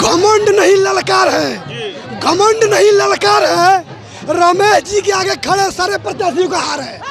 घमंड नहीं ललकार है, घमंड नहीं ललकार है। रमेश जी के आगे खड़े सारे प्रत्याशियों का हार है।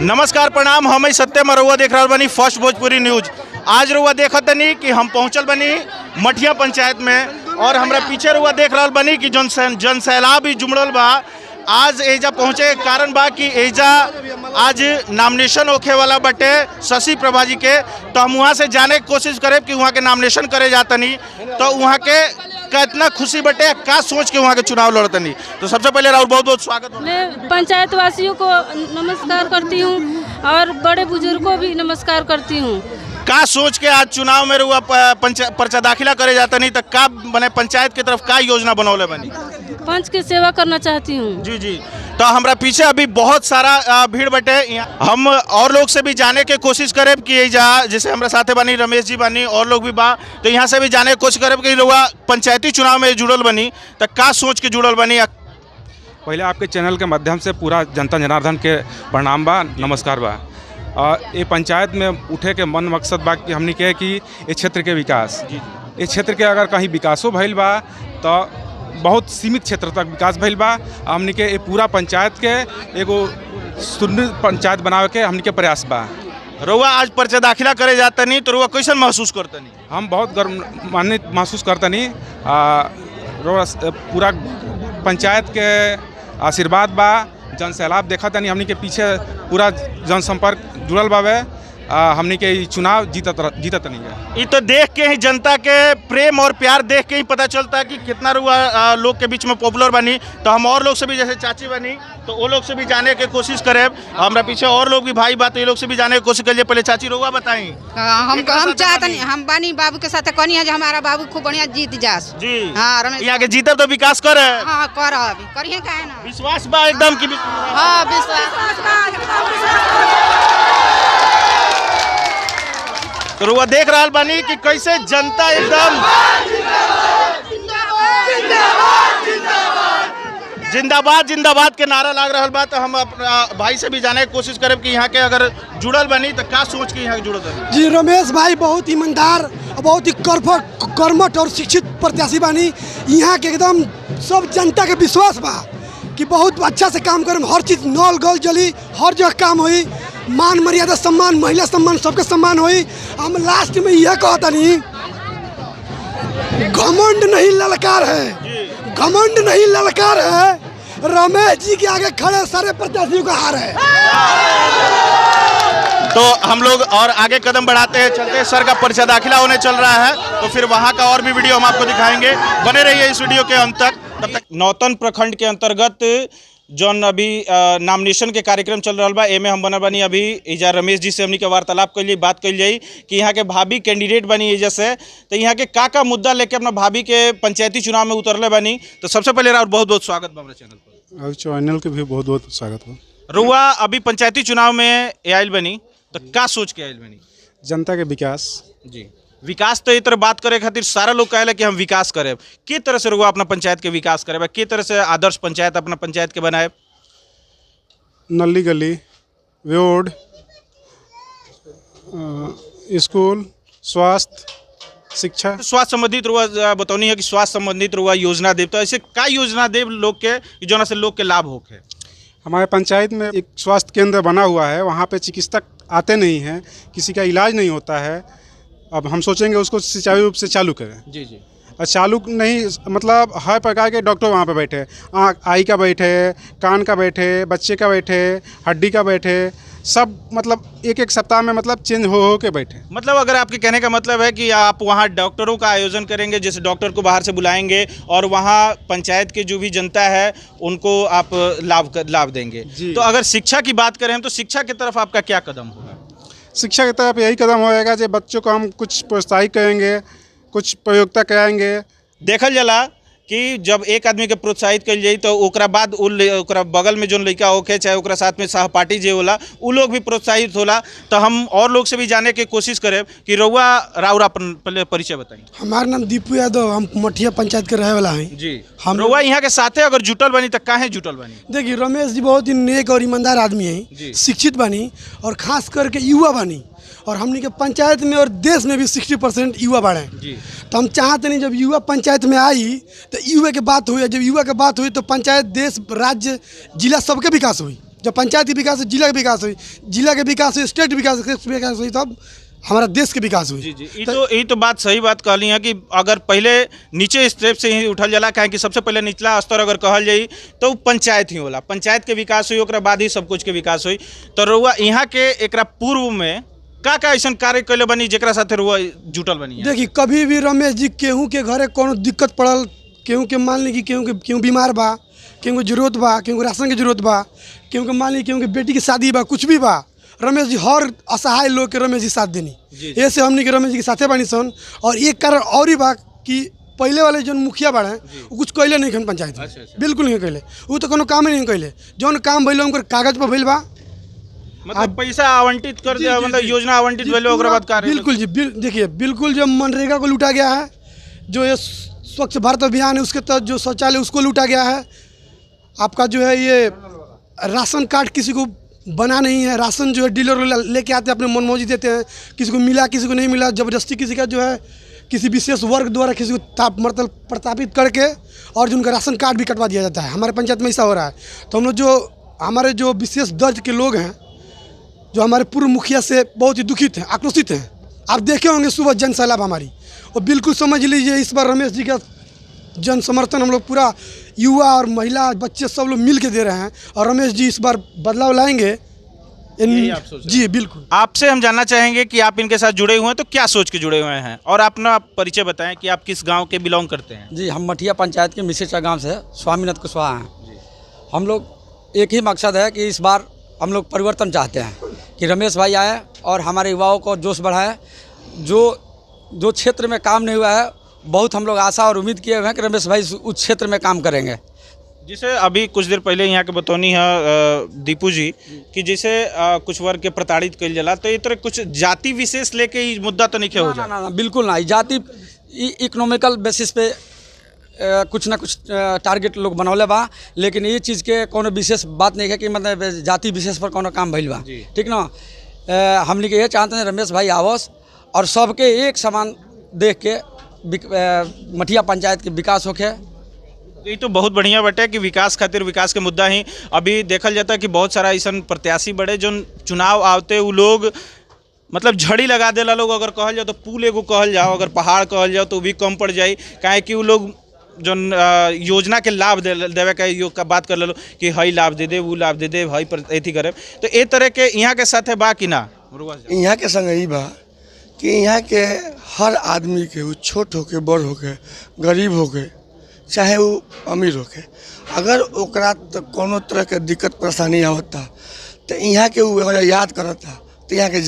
नमस्कार प्रणाम, हम सत्यम रउआ देख रहा बनी फर्स्ट भोजपुरी न्यूज। आज रउआ देखत नहीं कि हम पहुंचल बनी मठिया पंचायत में और हमरा पीछे रउआ देख रहा बनी कि जन सैलाब भी जुड़ल बा। आज एजा पहुँचे के कारण बा कि एजा आज नॉमिनेशन होखे वाला बटे शशि प्रभा जी के, तो हम वहाँ से जाने की कोशिश करें कि वहाँ के नॉमिनेशन करे जातनी तो वहाँ के कितना खुशी बटे, क्या सोच के वहाँ के चुनाव लड़तनी। तो सबसे पहले राहुल बहुत बहुत स्वागत। मैं पंचायत वासियों को नमस्कार करती हूँ और बड़े बुजुर्गों को भी नमस्कार करती हूँ। का सोच के आज चुनाव में रुआ पर्चा दाखिला करे जाता नहीं तो का बने पंचायत की तरफ का योजना बनौले बनी? पंच की सेवा करना चाहती हूँ। जी जी। तो हमारा पीछे अभी बहुत सारा भीड़ बटे, हम और लोग से भी जाने के कोशिश करें कि जैसे हमारे साथे बनी रमेश जी बनी और लोग भी बा, तो यहाँ से भी जाने की कोशिश करें कि रुआ पंचायती चुनाव में जुड़ल बनी तो का सोच के जुड़ल बनी। पहले आपके चैनल के माध्यम से पूरा जनता जनार्दन के प्रणाम बा, नमस्कार बा। ये पंचायत में उठे के मन मकसद बा कि हमने कहे कि ये क्षेत्र के विकास, ये क्षेत्र के अगर कहीं विकासो भइल बा तो बहुत सीमित क्षेत्र तक विकास भइल बा। हमने के पूरा पंचायत के एगो सुंदर पंचायत बनावे के हमने के प्रयास बा। रुआ आज पर्चा दाखिला करे जाता नहीं तो रुआ कैसन महसूस करता नहीं? हम बहुत गर्मान्वित महसूस करता नहीं। पूरा पंचायत के आशीर्वाद बा, जन सैलाब देखा तनी हमनी के पीछे पूरा जनसंपर्क जुड़ल बावे। हमनी के चुनाव जीतत नहीं है। ये तो देख के ही जनता के प्रेम और प्यार देख के ही पता चलता है कि कितना रुआ लोग के बीच में पॉपुलर बनी। तो हम और लोग से भी, जैसे चाची बनी तो वो लोग से भी जाने की कोशिश करें। हमारा पीछे और लोग भी भाई बात, ये लोग से भी जाने की कोशिश करिए। पहले चाची रुआ बताई। हम चाहते नहीं, हम बानी बाबू के साथ कनी है हमारा बाबू खूब बढ़िया जीत जास जी। हाँ रमेश यहाँ के जीतब तो विकास करे। हाँ करिए काहे ना, विश्वास बा एकदम की। हाँ विश्वास। तो रुआ देख रहा बानी कि कैसे जनता एकदम जिंदाबाद जिंदाबाद के नारा लाग रहा बा। तो हम अपना भाई से भी जाने की कोशिश करें कि यहाँ के अगर जुड़ल बनी तो क्या सोच के यहाँ के जुड़ल बनी। जी रमेश भाई बहुत ईमानदार, बहुत ही कर्मठ और शिक्षित प्रत्याशी बानी। यहाँ के एकदम सब जनता के विश्वास बा कि बहुत अच्छा से काम करें। हर चीज़ नल गल जली, हर जगह काम हुई, मान मर्यादा सम्मान, महिला सम्मान, सबके सम्मान हुई। हम लास्ट में यह कहता नहीं, घमंड नहीं ललकार है, घमंड नहीं ललकार है। रमेश जी के आगे खड़े सारे प्रत्याशियों का हार है। तो हम लोग और आगे कदम बढ़ाते हैं, चलते हैं। सर का पर्चा दाखिला होने चल रहा है तो फिर वहाँ का और भी वीडियो हम आपको दिखाएंगे। बने रहिए इस वीडियो के अंत तक। तब तक नौतन प्रखंड के अंतर्गत जौन अभी नॉमिनेशन के कार्यक्रम चल रहा बा, एमे हम बनल बनी। अभी इजा रमेश जी से हमनी के वार्तालाप कर लिए, बात कर जाई कि यहाँ के भाभी कैंडिडेट बनी एजा से, तो यहाँ के का मुद्दा लेके अपना भाभी के पंचायती चुनाव में उतरले बनी। तो सबसे पहले राहुल बहुत बहुत स्वागत बा हमारे चैनल पर। और चैनल के भी बहुत बहुत स्वागत बा। रुआ अभी पंचायती चुनाव में आयल बनी तो का सोच के आयल बनी? जनता के विकास। जी, विकास तो ये तरह बात करे खातिर सारा लोग कहले कि हम विकास करें। के तरह से रुआ अपना पंचायत के विकास करे, के तरह से आदर्श पंचायत अपना पंचायत के बनाए? नली गली, रोड, स्कूल, स्वास्थ्य, शिक्षा। स्वास्थ्य संबंधित रुआ बतौनी है कि स्वास्थ्य संबंधित रुआ योजना देव, तो ऐसे का योजना देव लोग के जो से लोग के लाभ होके? हमारे पंचायत में एक स्वास्थ्य केंद्र बना हुआ है, वहाँ पे चिकित्सक आते नहीं हैं, किसी का इलाज नहीं होता है। अब हम सोचेंगे उसको सुचारू रूप से चालू करें। जी जी। और चालू नहीं मतलब हर प्रकार के डॉक्टर वहाँ पे बैठे, आई का बैठे, कान का बैठे, बच्चे का बैठे, हड्डी का बैठे, सब मतलब एक एक सप्ताह में मतलब चेंज हो के बैठे। मतलब अगर आपके कहने का मतलब है कि आप वहाँ डॉक्टरों का आयोजन करेंगे, जैसे डॉक्टर को बाहर से बुलाएंगे और वहाँ पंचायत के जो भी जनता है उनको आप लाभ देंगे। तो अगर शिक्षा की बात करें तो शिक्षा की तरफ आपका क्या कदम होगा? शिक्षा की तरफ यही कदम होएगा जो बच्चों को हम कुछ प्रोत्साहित करेंगे, कुछ प्रयोगिता कराएंगे। देखल जाला कि जब एक आदमी के प्रोत्साहित कल जाई तो ओकरा बाद ओकरा बगल में जो लड़का होके चाहे ओकरा साथ में सहपाठी जे होला उ लोग भी प्रोत्साहित होला। तो हम और लोग से भी जाने की कोशिश करें कि रउआ राउर अपन पहले परिचय बताई। हमारा नाम दीपू यादव, हम मठिया पंचायत के रहे वाला हैं जी। हम रउआ यहाँ के साथे अगर जुटल बनी तो काहे जुटल बनी? देखिए, रमेश जी बहुत ही नेक और ईमानदार आदमी हैं, शिक्षित बनी और खास करके युवा बनी, और हमनी के पंचायत में और देश में भी 60% युवा बढ़े। तो हम चाहते नहीं जब युवा पंचायत में आई तो युवा के बात हुई, जब युवा के बात हुई तो पंचायत, देश, राज्य, जिला सबके विकास हुई। जब पंचायत के विकास हुई, जिला के विकास हुई, जिला के विकास हुई, स्टेट विकास हुई, तब हमारा देश के विकास हुई। ये तो बात सही बात कहली है कि अगर पहले नीचे स्टेप से ही उठल जाला, काहे कि सबसे पहले निचला स्तर अगर कहल जाई तो पंचायत ही होला। पंचायत के विकास हुई, ओकरा बाद ही सब कुछ के विकास हुई। तो रउआ यहाँ के एकरा पूर्व में का ऐसा कार्य कैले बनी जेकरा साथे रुआ जुटल बनी? देखिए, कभी भी रमेश जी केहू के घरे कोनो दिक्कत पड़ल, केहू के मान ली कि केहू बीमार बा, केहू के जरूरत बा, केहू के राशन के जरूरत बा, केहू के मान ली केहू के बेटी की शादी बा, कुछ भी बा, रमेश जी हर असहाय लोग के रमेश जी साथ देनी। ऐसे हमनी के रमेश जी के साथे बानी सन। और एक कारण और ही बा कि पहले वाले जो मुखिया बाड़े वो कुछ कैले नहीं खन पंचायत में, बिल्कुल नहीं कैले, वो तो कोनो काम ही नहीं कैले। जौन काम भइल उनकर कागज पर भइल बा, मतलब पैसा आवंटित कर दिया, मतलब योजना आवंटित भइले ओकरा बाद कार्य। बिल्कुल जी, देखिए बिल्कुल जो मनरेगा को लूटा गया है, जो ये स्वच्छ भारत अभियान है उसके तहत जो शौचालय उसको लूटा गया है। आपका जो है ये राशन कार्ड किसी को बना नहीं है, राशन जो है डीलर लेके आते हैं, अपने मनमौजी देते हैं, किसी को मिला किसी को नहीं मिला, जबरदस्ती किसी का जो है किसी विशेष वर्ग द्वारा किसी को मतलब प्रतापित करके और जो उनका राशन कार्ड भी कटवा दिया जाता है। हमारे पंचायत में ऐसा हो रहा है। तो हम लोग जो हमारे जो विशेष दर्ज के लोग हैं, जो हमारे पूर्व मुखिया से बहुत ही दुखित हैं, आक्रोशित हैं। आप देखे होंगे सुबह जन सैलाब हमारी, और बिल्कुल समझ लीजिए इस बार रमेश जी का जन समर्थन हम लोग पूरा युवा और महिला बच्चे सब लोग मिल के दे रहे हैं, और रमेश जी इस बार बदलाव लाएंगे। जी बिल्कुल। आपसे हम जानना चाहेंगे कि आप इनके साथ जुड़े हुए हैं तो क्या सोच के जुड़े हुए हैं, और अपना परिचय बताएं कि आप किस गाँव के बिलोंग करते हैं? जी, हम मठिया पंचायत के मिसेचा गाँव से स्वामीनाथ कुशवाहा हैं। हम लोग एक ही मकसद है कि इस बार हम लोग परिवर्तन चाहते हैं कि रमेश भाई आए और हमारे युवाओं को जोश बढ़ाए। जो क्षेत्र में काम नहीं हुआ है, बहुत हम लोग आशा और उम्मीद किए हुए हैं कि रमेश भाई उस क्षेत्र में काम करेंगे। जैसे अभी कुछ देर पहले यहाँ के बतौनी है दीपू जी कि जैसे कुछ वर्ग के प्रताड़ित कल जाला, तो ये तरह कुछ जाति विशेष लेके ही मुद्दा तो नहीं हो जाए? ना, बिल्कुल ना। जाति इकोनॉमिकल बेसिस पे कुछ ना कुछ टारगेट लोग बनौले बा, लेकिन ये चीज़ के कोनो विशेष बात नहीं है कि मतलब जाति विशेष पर कोनो काम भइल बा, ठीक ना। हमने के ये चाहते हैं रमेश भाई आवस और सबके एक समान देख के मठिया पंचायत के विकास होके। ये तो बहुत बढ़िया बटे कि विकास खातिर विकास के मुद्दा ही अभी देखल जाता है कि बहुत सारा ऐसा प्रत्याशी बड़े जो चुनाव आवते वो लोग मतलब झड़ी लगा देला लोग। अगर कहल जाओ तो पुल एगो कहल जाओ, अगर पहाड़ कहल जाओ तो भी कम पड़ जाए, काहे कि वो लोग जो योजना के लाभ देवे का बात कर लो कि हई लाभ दे दे, वो लाभ दे दे, हई पर अथी करे। तो ए तरह के यहाँ के साथ बा कि ना? यहाँ के संग ही बा कि यहाँ के हर आदमी के, वो छोट होके बड़ होके, गरीब होके, चाहे वो अमीर होके, अगर ओकरा तो कोनो तरह के दिक्कत परेशानी आवता तो यहाँ के वो अगर याद करता तो यहाँ के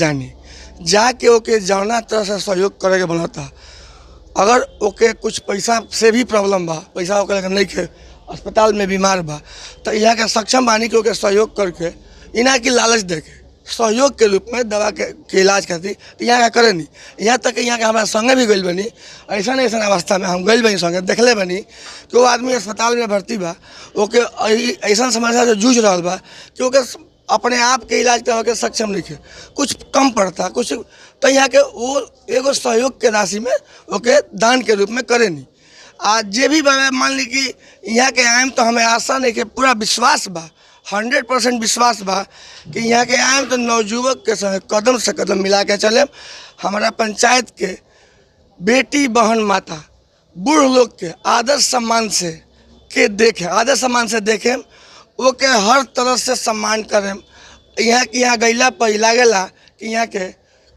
जाके ओके जौना तरह से सहयोग करे के बनता। अगर ओके कुछ पैसा से भी प्रॉब्लम बा, पैसा ओके अगर नहीं के अस्पताल में बीमार बा, तो यहाँ के सक्षम बानी के ओके सहयोग करके इना की लालच दे के सहयोग के रूप में दवा के इलाज करती। तो यहाँ का करे नहीं। यहाँ तक यहाँ के हमारे संगे भी गई बनी, ऐसा अवस्था में हम गई बनी संगे, देखले बनी कि वो आदमी अस्पताल में भर्ती बा, ओके ऐसा समस्या से जूझ रहा बा कि ओके अपने आप के इलाज करवा के सक्षम नहीं है, कुछ कम पड़ता कुछ, तो यहाँ के वो एगो सहयोग के राशि में ओके दान के रूप में करे नहीं। आज जे भी मान ली कि यहाँ के आयम तो हमें आशा नहीं कि पूरा विश्वास बा, 100% विश्वास बा कि यहाँ के आयम तो नवजुवक के संग कदम से कदम मिला के चले। हमारा पंचायत के बेटी बहन माता बूढ़ लोग के आदर सम्मान से देखें, ओके हर तरह से सम्मान करें, यहाँ गैला पर लागेला कि यहाँ के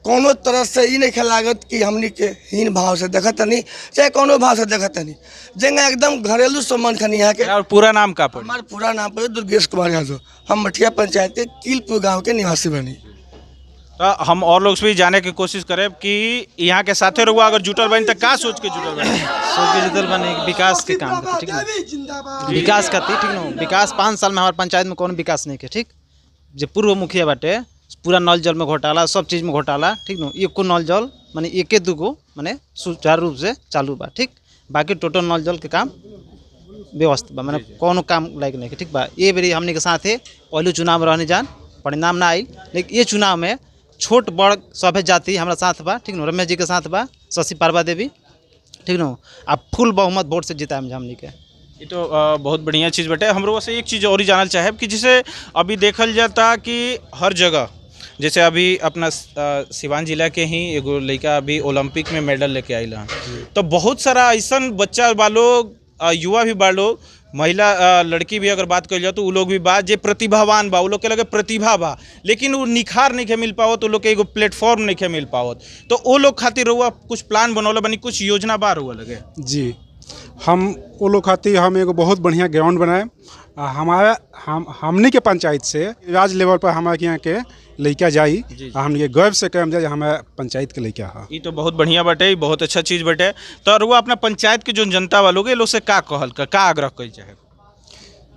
कोनो तरह से ही नहीं लागत कि हमनी के हीन भाव से देखत नहीं चाहे कोनो भाव से देखत नहीं जेंगा एकदम घरेलू संबंध खनी यहाँ के। और पूरा नाम का पड़ी? हमारा पूरा नाम पर दुर्गेश कुमार यादव, हम मठिया पंचायत के कीलपुर गांव के निवासी बनी। तो हम और लोग से भी जाने की कोशिश करें कि यहाँ के साथे रहुआ अगर जुटल बनी तो का सोच के जुटल बनी? सोच के जुटल बनी विकास के काम करते, ठीक ना, विकास करती, ठीक ना। विकास 5 साल में हमारे पंचायत में कोनो विकास नहीं के, ठीक। जो पूर्व मुखिया बाटे पूरा नल जल में घोटाला, सब चीज़ में घोटाला, ठीक ना। एको नल जल माने एके दूगो माने सुचारू रूप से चालू बा, ठीक। बाकी टोटल नल जल के काम व्यवस्था बा, माने कोनो काम लायक नहीं के, ठीक बा। ये बेरी हमने के साथ है पहले चुनाव में रहने जान परिणाम ना आई, लेकिन ये चुनाव में छोट बड़ सभे जाति हमारा साथ बा, ठीक ना। रमेश जी के साथ बा, शशि पार्वा देवी, ठीक ना। आप फुल बहुमत वोट से जिता हमने के। ये तो बहुत बढ़िया चीज़ बटे। हम लोगों से एक चीज़ और ही जानना चाहे कि जिसे अभी देखल जाता कि हर जगह, जैसे अभी अपना सिवान जिला के ही एगो लड़का अभी ओलंपिक में मेडल लेके आयल हैं, तो बहुत सारा ऐसा बच्चा बा लोग, युवा भी बा लोग, महिला लड़की भी अगर बात कर जाए तो वो लोग भी बा जे प्रतिभावान बा, वो लोग के लगे प्रतिभा बा, लेकिन वो निखार नहीं के मिल पावत, वो लोग के एगो प्लेटफॉर्म नहीं के मिल पावत। तो वो लोग खातिर रहुआ कुछ प्लान बनौला बनी, कुछ योजना बार हुआ लगे? जी, हम वो लोग खातिर हम एगो बहुत बढ़िया ग्राउंड बनाए। हमारा हमनी के पंचायत से राज्य लेवल पर हमारे यहाँ के लड़का जाई, हमनी के गर्व से कहम जाए हमारे पंचायत के लड़का है। ये तो बहुत बढ़िया बटे, बहुत अच्छा चीज़ बटे। तो रुआ अपना पंचायत के जो जनता वालों के लोग से का कहल का आग्रह कर चाहे?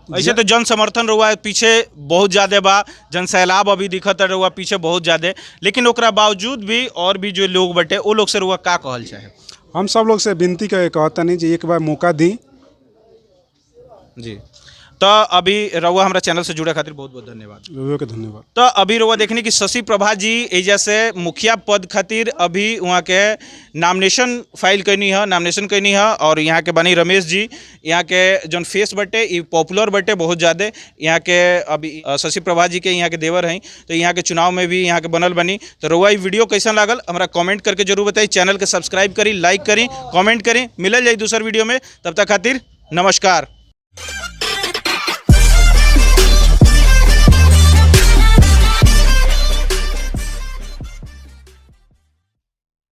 ऐसे तो जन समर्थन रुआ पीछे बहुत ज़्यादा बा, जन सैलाब अभी दिखत रुआ पीछे बहुत ज़्यादा, लेकिन ओकरा बावजूद भी और भी जो लोग बटे वो लोग से रुआ का कहल चाहे? हम सब लोग से विनती करके कहता नहीं जी एक बार मौका दी जी। तो अभी रउआ हमारा चैनल से जुड़े खातिर बहुत बहुत धन्यवाद। रउआ के धन्यवाद। तो अभी रउआ देखने की शशि प्रभा जी एजा से मुखिया पद खातिर अभी वहाँ के नामिनेशन फाइल करनी है, नामिनेशन करनी है। और यहाँ के बनी रमेश जी, यहाँ के जौन फेस बटे ये पॉपुलर बटे बहुत ज़्यादा, यहाँ के अभी शशि प्रभा जी के यहाँ के देवर हैं, तो यहाँ के चुनाव में भी यहाँ के बनल बनी। तो रउआ ये वीडियो कैसा लागल हमारा कमेंट करके जरूर बताई। चैनल के सब्सक्राइब करी, लाइक करी, कमेंट करी। मिलल जाए दूसर वीडियो में, तब तक खातिर नमस्कार।